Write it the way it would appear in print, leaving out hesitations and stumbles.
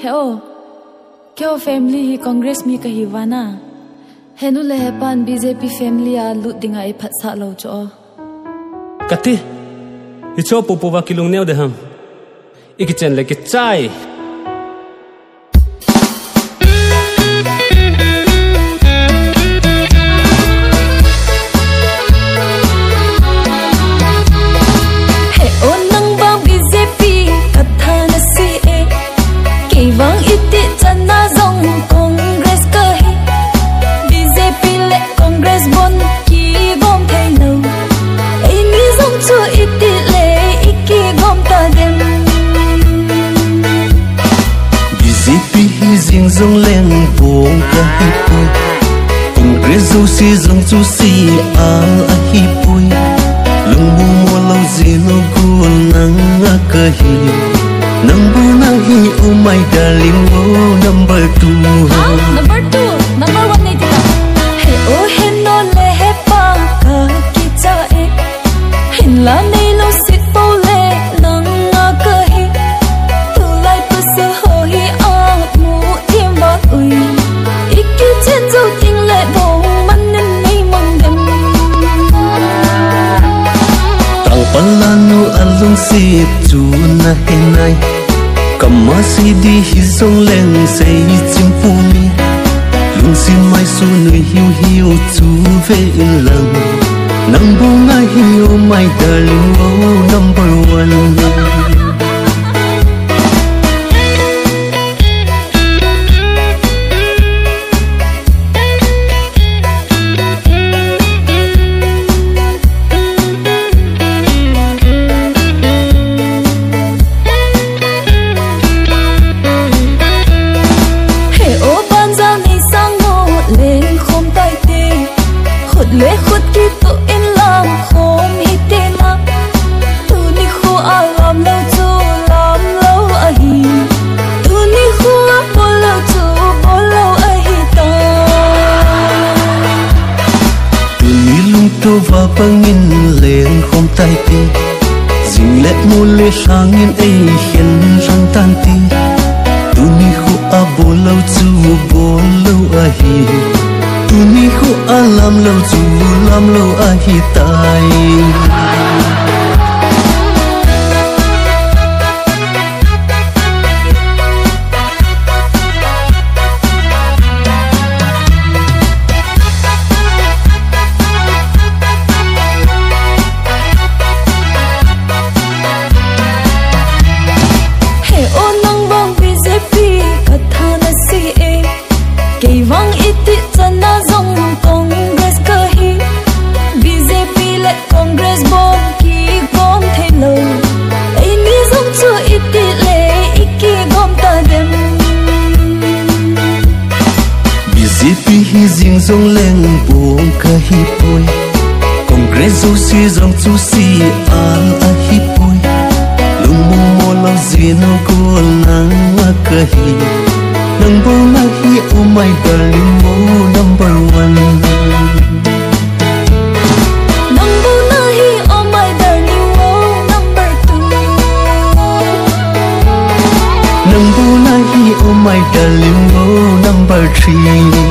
Heo, kyo family hi Congress mi kahiwana. Henu le hepan BJP family a lut dinga I phat sa lo cho. Kati, icho pupuwa kilung neo de ham. Ikichen le kichai. Vang iti chana zong Congress ka hi BJP le Congress bon ki gom thai no ai ni zong chu iti le iki gom ta dem BJP hi jing zong leng bong ka hi pui Congress zo si zong chu si a hi pui lung mu mo lo zi no ku nang ka hi Number nahi, oh my darling, oh number 2. Number 2, number 1 nahi dita. Hey oh hen no le he pa ka ki cha e. Hin la nei lo sit po le nang a ka hi. Tu lai tu se ho hi a mu im ba ui. Iki chen zo ting le bong man nen nei mong dem. Tang palanu alung sit tu na he nai. Kama si di hi zong leng say chim pu mi lung sin mai su nui hiu hiu chu ve in lang nang bu nga hi oh my darling oh number 1 le khut ki to in lam khom hi te na tu ni khu alam lo chu lam lo a hi tu ni khu a bol lo chu bol lo a hi ta tu ni lung to va pangin leng khom tai te jing le mu le sangin ei hian rang tan ti tu ni khu a bol lo chu bol lo a hi tu ni khu alam lo chu lam lo a hi tai hey oh nang bang BJP kathana si e kei wang iti chana zong Congress ka hi BJP le Congress bon ki gom thai lo ai ni zong chu iti le iki gom ta dem BJP hi jing zong leng bong ka hi pui Congress zo si zong chu si a hi pui lung mu mo lo zi no ko nang ka hi nang bo na hi oh my darling oh number 1 nang bo na hi oh my darling oh number 2 nang bo na hi oh my darling oh number 3